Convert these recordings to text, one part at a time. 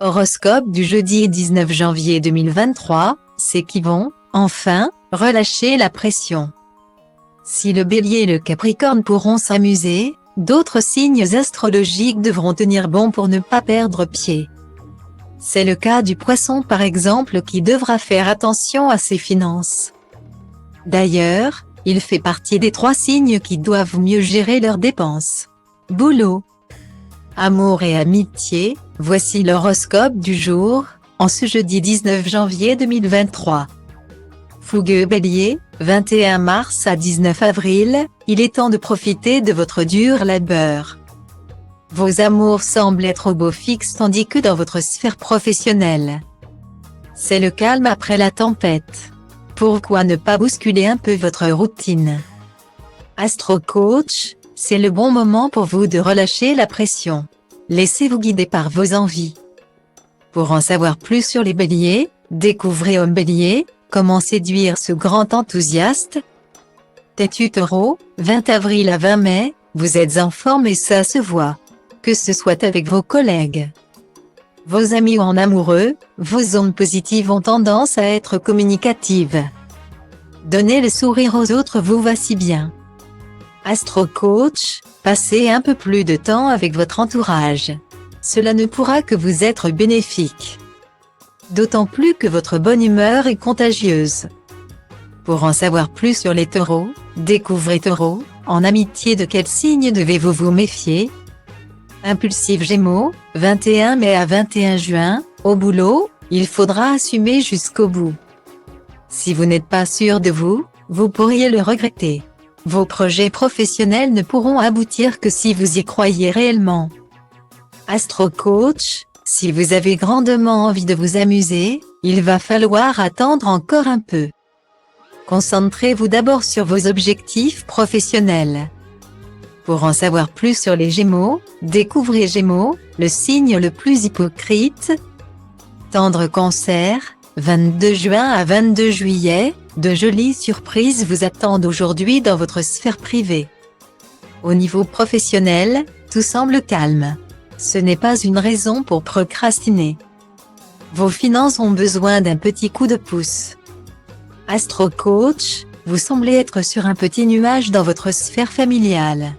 Horoscope du jeudi 19 janvier 2023, ceux qui vont, enfin, relâcher la pression. Si le Bélier et le Capricorne pourront s'amuser, d'autres signes astrologiques devront tenir bon pour ne pas perdre pied. C'est le cas du Poisson par exemple qui devra faire attention à ses finances. D'ailleurs, il fait partie des 3 signes qui doivent mieux gérer leurs dépenses. Boulot, amour et amitié, voici l'horoscope du jour, en ce jeudi 19 janvier 2023. Fougueux Bélier, 21 mars à 19 avril, il est temps de profiter de votre dur labeur. Vos amours semblent être au beau fixe tandis que dans votre sphère professionnelle, c'est le calme après la tempête. Pourquoi ne pas bousculer un peu votre routine? Astro Coach, c'est le bon moment pour vous de relâcher la pression. Laissez-vous guider par vos envies. Pour en savoir plus sur les béliers, découvrez Homme Bélier, comment séduire ce grand enthousiaste. Têtu Taureau, 20 avril à 20 mai, vous êtes en forme et ça se voit. Que ce soit avec vos collègues, vos amis ou en amoureux, vos ondes positives ont tendance à être communicatives. Donner le sourire aux autres vous va si bien. Astro Coach, passez un peu plus de temps avec votre entourage. Cela ne pourra que vous être bénéfique. D'autant plus que votre bonne humeur est contagieuse. Pour en savoir plus sur les taureaux, découvrez Taureau, en amitié de quel signe devez-vous vous méfier? Impulsif Gémeaux, 21 mai à 21 juin, au boulot, il faudra assumer jusqu'au bout. Si vous n'êtes pas sûr de vous, vous pourriez le regretter. Vos projets professionnels ne pourront aboutir que si vous y croyez réellement. Astro Coach, si vous avez grandement envie de vous amuser, il va falloir attendre encore un peu. Concentrez-vous d'abord sur vos objectifs professionnels. Pour en savoir plus sur les Gémeaux, découvrez Gémeaux, le signe le plus hypocrite. Tendre Cancer, 22 juin à 22 juillet, de jolies surprises vous attendent aujourd'hui dans votre sphère privée. Au niveau professionnel, tout semble calme. Ce n'est pas une raison pour procrastiner. Vos finances ont besoin d'un petit coup de pouce. Astro Coach, vous semblez être sur un petit nuage dans votre sphère familiale.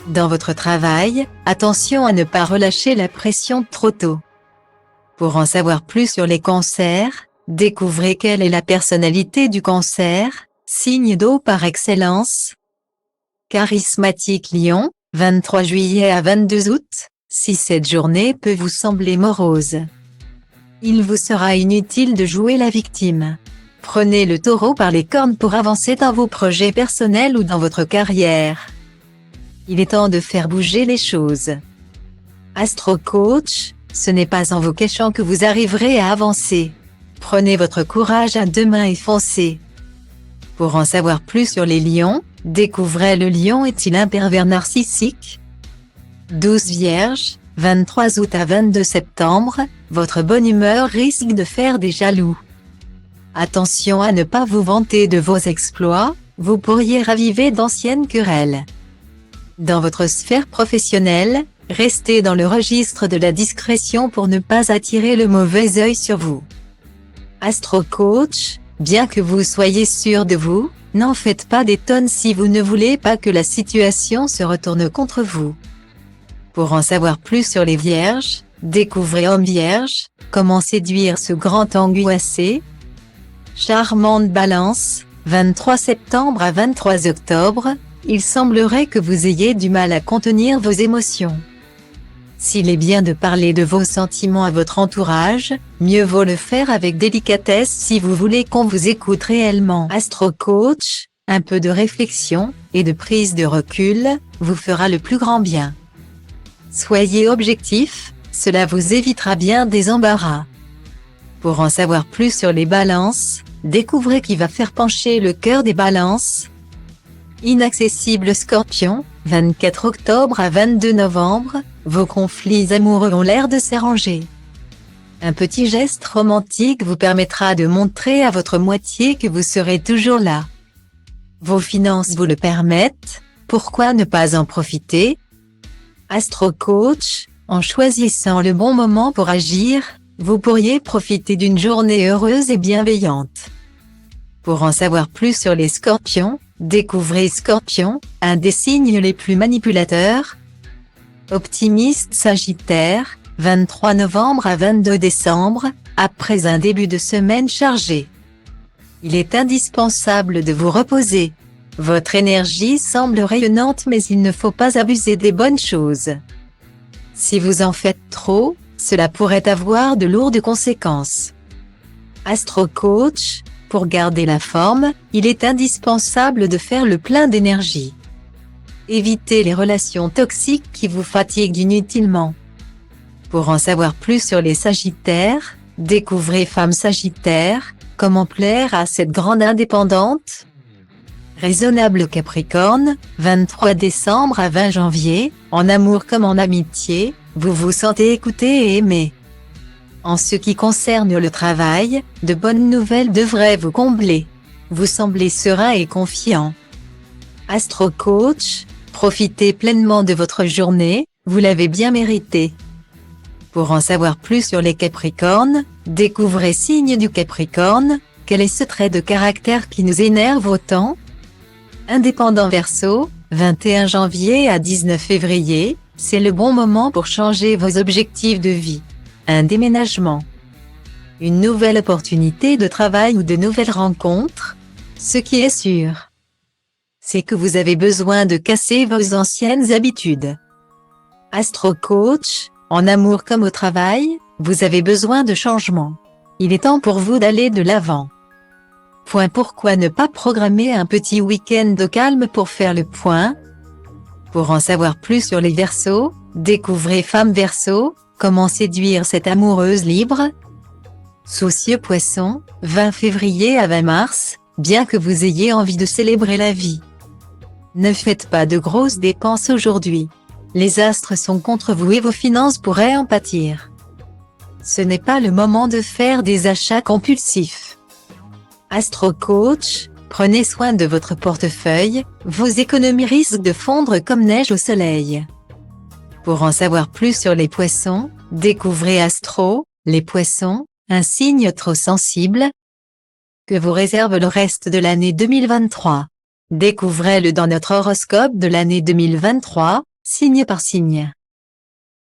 Dans votre travail, attention à ne pas relâcher la pression trop tôt. Pour en savoir plus sur les cancers, découvrez quelle est la personnalité du Cancer, signe d'eau par excellence. Charismatique Lion, 23 juillet à 22 août, si cette journée peut vous sembler morose, il vous sera inutile de jouer la victime. Prenez le Taureau par les cornes pour avancer dans vos projets personnels ou dans votre carrière. Il est temps de faire bouger les choses. Astro Coach, ce n'est pas en vous cachant que vous arriverez à avancer. Prenez votre courage à 2 mains et foncez. Pour en savoir plus sur les lions, découvrez le lion est-il un pervers narcissique? 12 Vierge, 23 août à 22 septembre, votre bonne humeur risque de faire des jaloux. Attention à ne pas vous vanter de vos exploits, vous pourriez raviver d'anciennes querelles. Dans votre sphère professionnelle, restez dans le registre de la discrétion pour ne pas attirer le mauvais œil sur vous. Astro Coach, bien que vous soyez sûr de vous, n'en faites pas des tonnes si vous ne voulez pas que la situation se retourne contre vous. Pour en savoir plus sur les Vierges, découvrez Homme Vierge, comment séduire ce grand angoissé. Charmante Balance, 23 septembre à 23 octobre, il semblerait que vous ayez du mal à contenir vos émotions. S'il est bien de parler de vos sentiments à votre entourage, mieux vaut le faire avec délicatesse si vous voulez qu'on vous écoute réellement. Astro Coach, un peu de réflexion et de prise de recul vous fera le plus grand bien. Soyez objectif, cela vous évitera bien des embarras. Pour en savoir plus sur les balances, découvrez qui va faire pencher le cœur des balances. Inaccessible Scorpion, 24 octobre à 22 novembre, vos conflits amoureux ont l'air de s'arranger. Un petit geste romantique vous permettra de montrer à votre moitié que vous serez toujours là. Vos finances vous le permettent, pourquoi ne pas en profiter? Astro Coach, En choisissant le bon moment pour agir, vous pourriez profiter d'une journée heureuse et bienveillante. Pour en savoir plus sur les Scorpions, découvrez Scorpion, un des signes les plus manipulateurs. Optimiste Sagittaire, 23 novembre à 22 décembre, après un début de semaine chargé. Il est indispensable de vous reposer. Votre énergie semble rayonnante mais il ne faut pas abuser des bonnes choses. Si vous en faites trop, cela pourrait avoir de lourdes conséquences. Astro Coach, pour garder la forme, il est indispensable de faire le plein d'énergie. Évitez les relations toxiques qui vous fatiguent inutilement. Pour en savoir plus sur les Sagittaires, découvrez Femme Sagittaire, comment plaire à cette grande indépendante. Raisonnable Capricorne, 23 décembre à 20 janvier, en amour comme en amitié, vous vous sentez écouté et aimé. En ce qui concerne le travail, de bonnes nouvelles devraient vous combler. Vous semblez serein et confiant. Astro Coach, profitez pleinement de votre journée, vous l'avez bien mérité. Pour en savoir plus sur les Capricornes, découvrez Signe du Capricorne, quel est ce trait de caractère qui nous énerve autant? Indépendant Verseau, 21 janvier à 19 février, c'est le bon moment pour changer vos objectifs de vie. Un déménagement, une nouvelle opportunité de travail ou de nouvelles rencontres. Ce qui est sûr, c'est que vous avez besoin de casser vos anciennes habitudes. Astro Coach, en amour comme au travail, vous avez besoin de changement. Il est temps pour vous d'aller de l'avant. Pourquoi ne pas programmer un petit week-end de calme pour faire le point? Pour en savoir plus sur les Verseaux, découvrez Femme Verseau, comment séduire cette amoureuse libre. Soucieux Poisson, 20 février à 20 mars, bien que vous ayez envie de célébrer la vie. Ne faites pas de grosses dépenses aujourd'hui. Les astres sont contre vous et vos finances pourraient en pâtir. Ce n'est pas le moment de faire des achats compulsifs. Astro Coach, prenez soin de votre portefeuille, vos économies risquent de fondre comme neige au soleil. Pour en savoir plus sur les Poissons, découvrez Astro, les Poissons, un signe trop sensible que vous réserve le reste de l'année 2023. Découvrez-le dans notre horoscope de l'année 2023, signe par signe.